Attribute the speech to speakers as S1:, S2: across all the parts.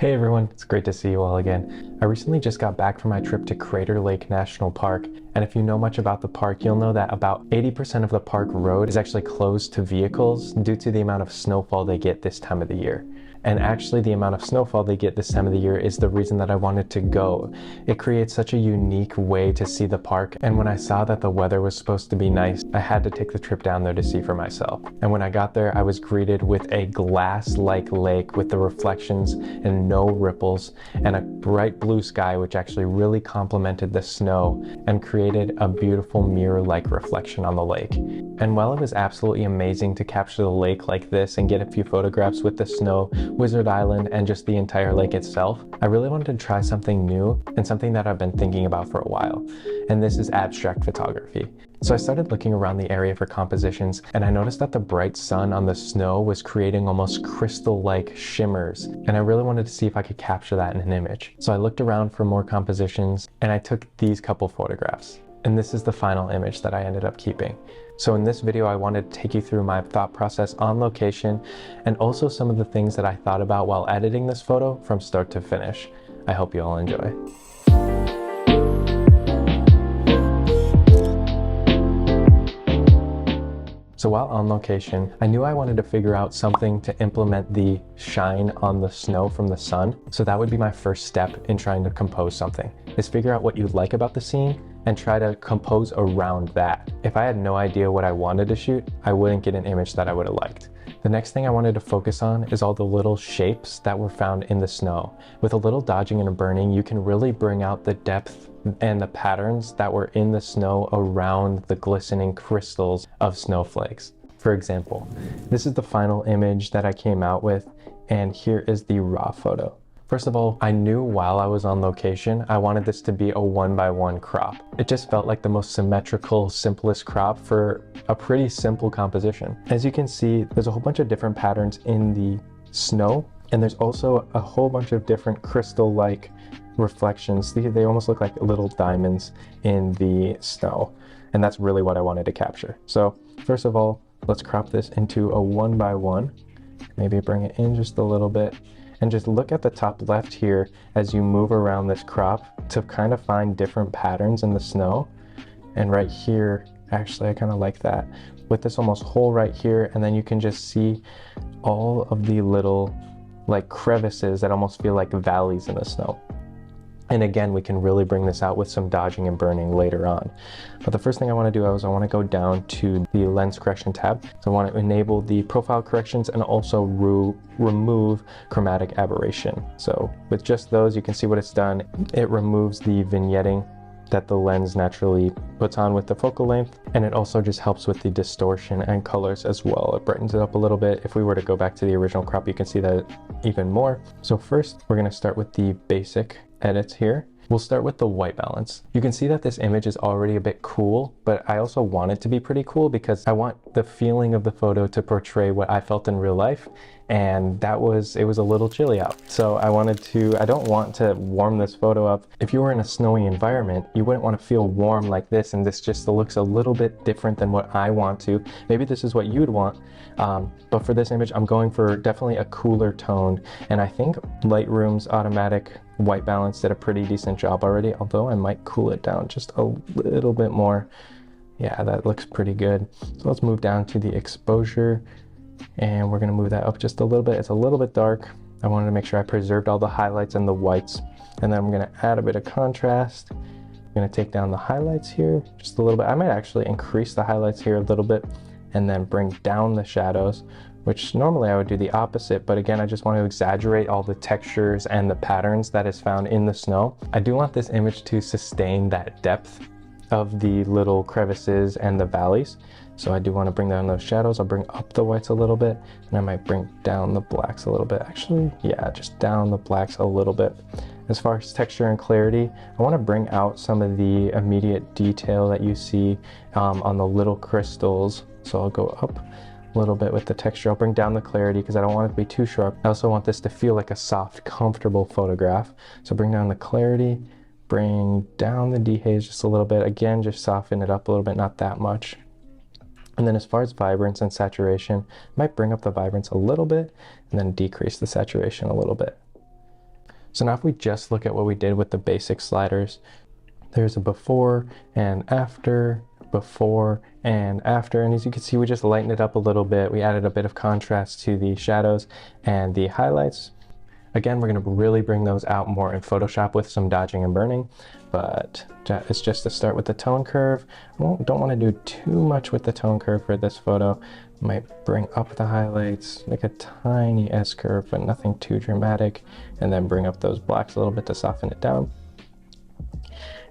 S1: Hey everyone, it's great to see you all again. I recently just got back from my trip to Crater Lake National Park, and if you know much about the park, you'll know that about 80% of the park road is actually closed to vehicles due to the amount of snowfall they get this time of the year. And actually the amount of snowfall they get this time of the year is the reason that I wanted to go. It creates such a unique way to see the park, and when I saw that the weather was supposed to be nice, I had to take the trip down there to see for myself. And when I got there, I was greeted with a glass-like lake with the reflections and no ripples, and a bright blue sky which actually really complemented the snow and created a beautiful mirror-like reflection on the lake. And while it was absolutely amazing to capture the lake like this and get a few photographs with the snow, Wizard Island, and just the entire lake itself, I really wanted to try something new and something that I've been thinking about for a while, and this is abstract photography. So I started looking around the area for compositions, and I noticed that the bright sun on the snow was creating almost crystal-like shimmers, and I really wanted to see if I could capture that in an image. So I looked around for more compositions, and I took these couple photographs. And this is the final image that I ended up keeping. So in this video, I wanted to take you through my thought process on location and also some of the things that I thought about while editing this photo from start to finish. I hope you all enjoy. So while on location, I knew I wanted to figure out something to implement the shine on the snow from the sun. So that would be my first step in trying to compose something, is figure out what you like about the scene and try to compose around that. If I had no idea what I wanted to shoot, I wouldn't get an image that I would have liked. The next thing I wanted to focus on is all the little shapes that were found in the snow. With a little dodging and burning, you can really bring out the depth and the patterns that were in the snow around the glistening crystals of snowflakes. For example, this is the final image that I came out with, and here is the raw photo. First of all, I knew while I was on location, I wanted this to be a 1:1 crop. It just felt like the most symmetrical, simplest crop for a pretty simple composition. As you can see, there's a whole bunch of different patterns in the snow, and there's also a whole bunch of different crystal-like reflections. They almost look like little diamonds in the snow, and that's really what I wanted to capture. So first of all, let's crop this into a 1:1. Maybe bring it in just a little bit. And just look at the top left here as you move around this crop to kind of find different patterns in the snow. And right here, actually, I kind of like that. With this almost hole right here, and then you can just see all of the little like crevices that almost feel like valleys in the snow. And again, we can really bring this out with some dodging and burning later on. But the first thing I want to do is I want to go down to the lens correction tab. So I want to enable the profile corrections and also remove chromatic aberration. So with just those, you can see what it's done. It removes the vignetting that the lens naturally puts on with the focal length, and it also just helps with the distortion and colors as well. It brightens it up a little bit. If we were to go back to the original crop, you can see that even more. So first, we're going to start with the basic edits here. We'll start with the white balance. You can see that this image is already a bit cool, but I also want it to be pretty cool because I want the feeling of the photo to portray what I felt in real life, and it was a little chilly out. So I don't want to warm this photo up. If you were in a snowy environment, you wouldn't want to feel warm like this, and this just looks a little bit different than what I want to. Maybe this is what you'd want, but for this image, I'm going for definitely a cooler tone, and I think Lightroom's automatic white balance did a pretty decent job already, although I might cool it down just a little bit more. Yeah, that looks pretty good. So let's move down to the exposure, and we're going to move that up just a little bit. It's a little bit dark. I wanted to make sure I preserved all the highlights and the whites, and then I'm going to add a bit of contrast. I'm going to take down the highlights here just a little bit. I might actually increase the highlights here a little bit and then bring down the shadows, which normally I would do the opposite, but again, I just want to exaggerate all the textures and the patterns that is found in the snow. I do want this image to sustain that depth of the little crevices and the valleys. So I do want to bring down those shadows. I'll bring up the whites a little bit, and I might bring down the blacks a little bit. Actually, yeah, just down the blacks a little bit. As far as texture and clarity, I want to bring out some of the immediate detail that you see on the little crystals. So I'll go up a little bit with the texture. I'll bring down the clarity because I don't want it to be too sharp. I also want this to feel like a soft, comfortable photograph. So bring down the clarity, bring down the dehaze just a little bit. Again, just soften it up a little bit, not that much. And then as far as vibrance and saturation, I might bring up the vibrance a little bit and then decrease the saturation a little bit. So now if we just look at what we did with the basic sliders, there's a before and after, before and after, and as you can see, we just lightened it up a little bit. We added a bit of contrast to the shadows and the highlights. Again, we're going to really bring those out more in Photoshop with some dodging and burning, but it's just to start with the tone curve. Don't want to do too much with the tone curve for this photo. Might bring up the highlights, make a tiny S-curve, but nothing too dramatic, and then bring up those blacks a little bit to soften it down.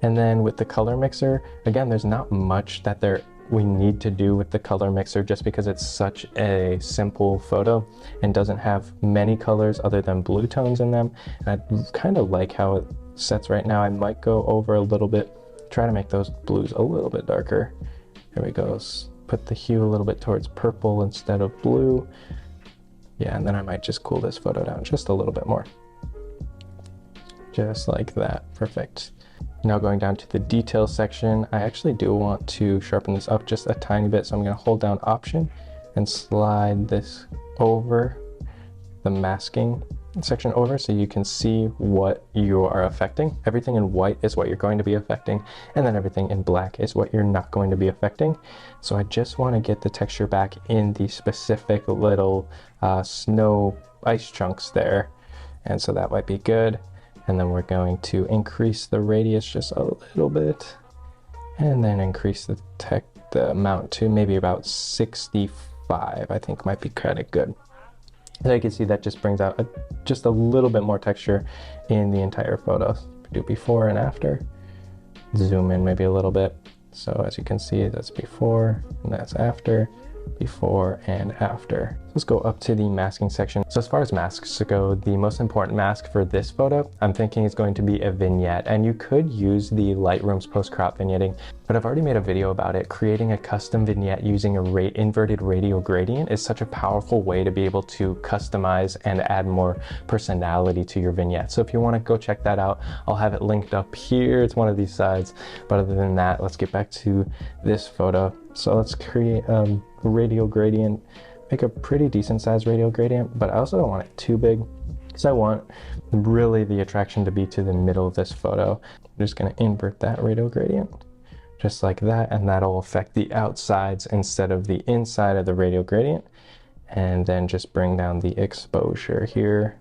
S1: And then with the color mixer, again, there's not much that we need to do with the color mixer just because it's such a simple photo and doesn't have many colors other than blue tones in them. And I kind of like how it sets right now. I might go over a little bit, try to make those blues a little bit darker. There we go. Put the hue a little bit towards purple instead of blue. Yeah, and then I might just cool this photo down just a little bit more. Just like that. Perfect. Now going down to the detail section, I actually do want to sharpen this up just a tiny bit, so I'm going to hold down Option and slide this over the masking section over so you can see what you are affecting. Everything in white is what you're going to be affecting, and then everything in black is what you're not going to be affecting. So I just want to get the texture back in the specific little snow ice chunks there, and so that might be good. And then we're going to increase the radius just a little bit, and then increase the amount to maybe about 65, I think might be kind of good. So you can see that just brings out just a little bit more texture in the entire photo. Do before and after. Zoom in maybe a little bit. So as you can see, that's before and that's after. Before and after. Let's go up to the masking section. So as far as masks go, the most important mask for this photo, I'm thinking is going to be a vignette, and you could use the Lightroom's post-crop vignetting, but I've already made a video about it. Creating a custom vignette using a inverted radial gradient is such a powerful way to be able to customize and add more personality to your vignette. So if you want to go check that out, I'll have it linked up here. It's one of these sides, but other than that, let's get back to this photo. So let's create a radial gradient, make a pretty decent sized radial gradient, but I also don't want it too big because I want really the attraction to be to the middle of this photo. I'm just going to invert that radial gradient just like that, and that'll affect the outsides instead of the inside of the radial gradient. And then just bring down the exposure here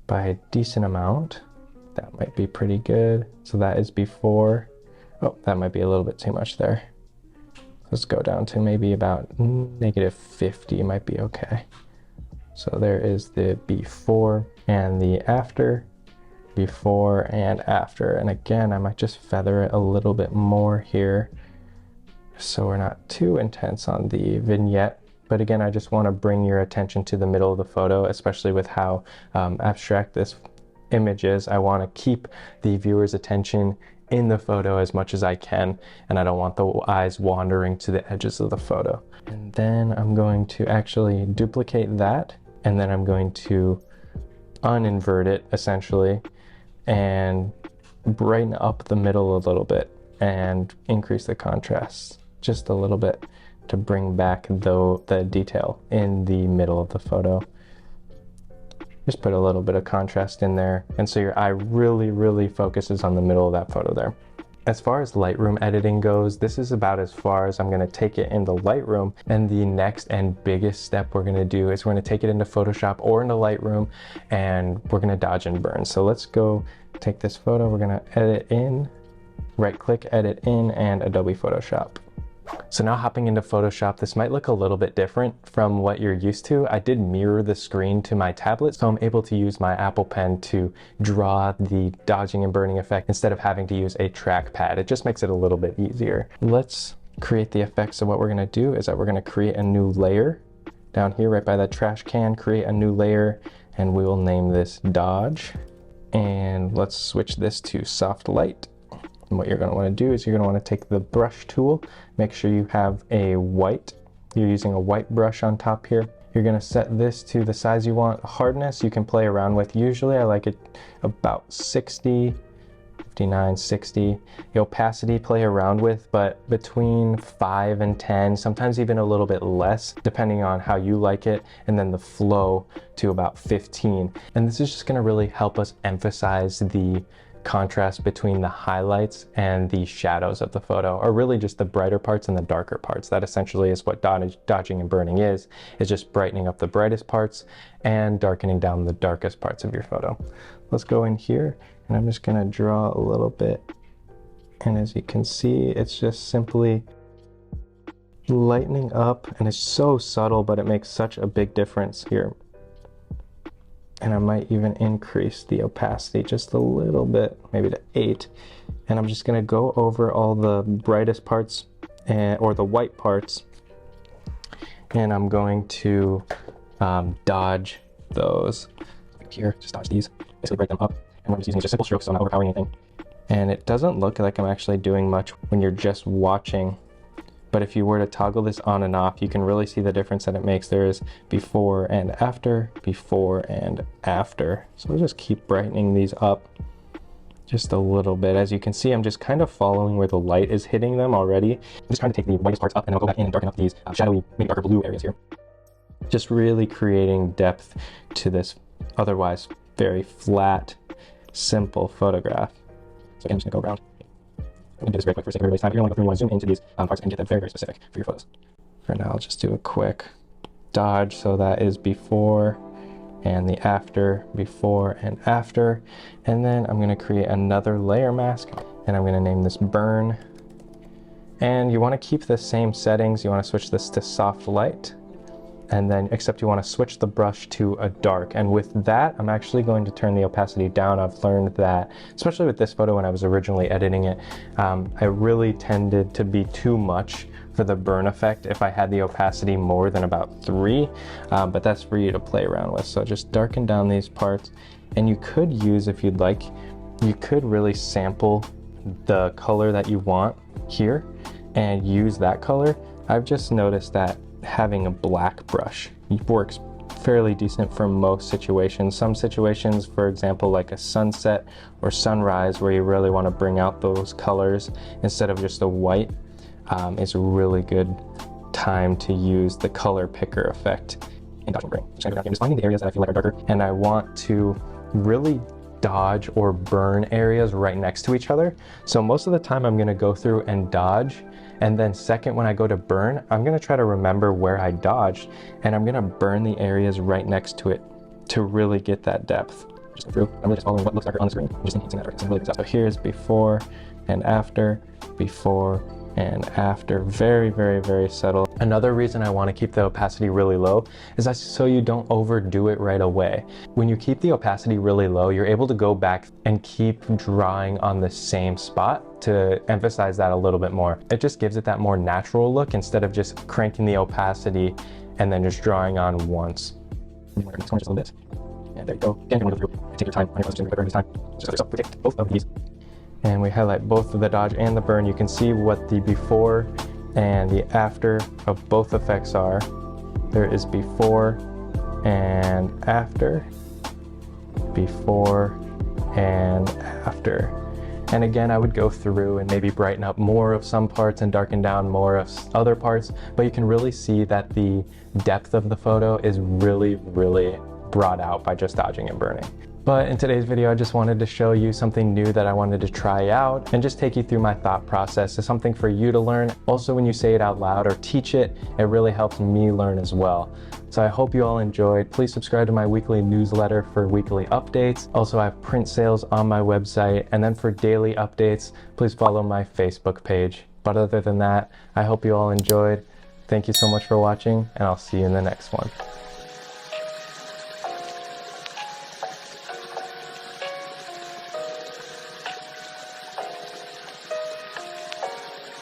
S1: by a decent amount. That might be pretty good. So that is before. Oh, that might be a little bit too much there. Let's go down to maybe about -50 might be okay. So there is the before and the after, before and after. And again, I might just feather it a little bit more here so we're not too intense on the vignette. But again, I just want to bring your attention to the middle of the photo, especially with how abstract this image is. I want to keep the viewer's attention in the photo as much as I can, and I don't want the eyes wandering to the edges of the photo. And then I'm going to actually duplicate that, and then I'm going to uninvert it essentially and brighten up the middle a little bit and increase the contrast just a little bit to bring back the detail in the middle of the photo. Just put a little bit of contrast in there, and so your eye really focuses on the middle of that photo there. As far as Lightroom editing goes, this is about as far as I'm going to take it into Lightroom, and the next and biggest step we're going to do is we're going to take it into Photoshop or into Lightroom, and we're going to dodge and burn. So let's go take this photo, we're going to edit in, right click, edit in, and Adobe Photoshop. So now hopping into Photoshop, this might look a little bit different from what you're used to. I did mirror the screen to my tablet, so I'm able to use my Apple Pen to draw the dodging and burning effect instead of having to use a trackpad. It just makes it a little bit easier. Let's create the effect. So what we're going to do is that we're going to create a new layer down here right by that trash can, create a new layer, and we will name this Dodge. And let's switch this to Soft Light. And what you're going to want to do is you're going to want to take the brush tool, make sure you have you're using a white brush on top here. You're going to set this to the size you want. Hardness you can play around with. Usually I like it about 60. 59, 60. The opacity play around with, but between 5 and 10, sometimes even a little bit less, depending on how you like it. And then the flow to about 15. And this is just gonna really help us emphasize the contrast between the highlights and the shadows of the photo, or really just the brighter parts and the darker parts. That essentially is what dodging and burning is just brightening up the brightest parts and darkening down the darkest parts of your photo. Let's go in here and I'm just gonna draw a little bit. And as you can see, it's just simply lightening up, and it's so subtle, but it makes such a big difference here. And I might even increase the opacity just a little bit, maybe to 8. And I'm just gonna go over all the brightest parts or the white parts. And I'm going to dodge those. Here, just dodge these, basically break them up. And I'm just using just simple strokes, so I'm not overpowering anything. And it doesn't look like I'm actually doing much when you're just watching. But if you were to toggle this on and off, you can really see the difference that it makes. There is before and after, before and after. So we'll just keep brightening these up just a little bit. As you can see, I'm just kind of following where the light is hitting them already. I'm just trying to take the whitest parts up and I'll go back in and darken up these shadowy, maybe darker blue areas here. Just really creating depth to this otherwise very flat, simple photograph. So again, I'm just gonna go around. I'm gonna do this very quick for the sake of everybody's time. If you're only going to want to zoom into these parts and get that very, very specific for your photos. For now, I'll just do a quick dodge. So that is before and the after, before and after. And then I'm gonna create another layer mask and I'm gonna name this burn. And you wanna keep the same settings. You wanna switch this to soft light. And then, except you want to switch the brush to a dark. And with that, I'm actually going to turn the opacity down. I've learned that, especially with this photo when I was originally editing it, I really tended to be too much for the burn effect if I had the opacity more than about 3, but that's for you to play around with. So just darken down these parts. And you could use, if you'd like, you could really sample the color that you want here and use that color. I've just noticed that having a black brush works fairly decent for most situations. Some situations, for example, like a sunset or sunrise where you really want to bring out those colors instead of just a white, is a really good time to use the color picker effect in dodge and burn. I'm just finding the areas that I feel like are darker, and I want to really dodge or burn areas right next to each other. So most of the time I'm going to go through and dodge, and then second, when I go to burn, I'm going to try to remember where I dodged, and I'm going to burn the areas right next to it to really get that depth. Just go through. I'm really just following what looks darker on the screen. I'm just enhancing that darkness. Really good stuff. So here's before and after, before and after. Very, very, very subtle. Another reason I want to keep the opacity really low is so you don't overdo it right away. When you keep the opacity really low, you're able to go back and keep drawing on the same spot to emphasize that a little bit more. It just gives it that more natural look instead of just cranking the opacity and then just drawing on once. Just a little bit. And there you go. Again, you want to go through and take your time on your photos this time. Just predict both of these. And we highlight both of the dodge and the burn. You can see what the before and the after of both effects are. There is before and after, before and after. And again, I would go through and maybe brighten up more of some parts and darken down more of other parts, but you can really see that the depth of the photo is really, really brought out by just dodging and burning. But in today's video, I just wanted to show you something new that I wanted to try out and just take you through my thought process. It's something for you to learn. Also, when you say it out loud or teach it, it really helps me learn as well. So I hope you all enjoyed. Please subscribe to my weekly newsletter for weekly updates. Also, I have print sales on my website. And then for daily updates, please follow my Facebook page. But other than that, I hope you all enjoyed. Thank you so much for watching, and I'll see you in the next one.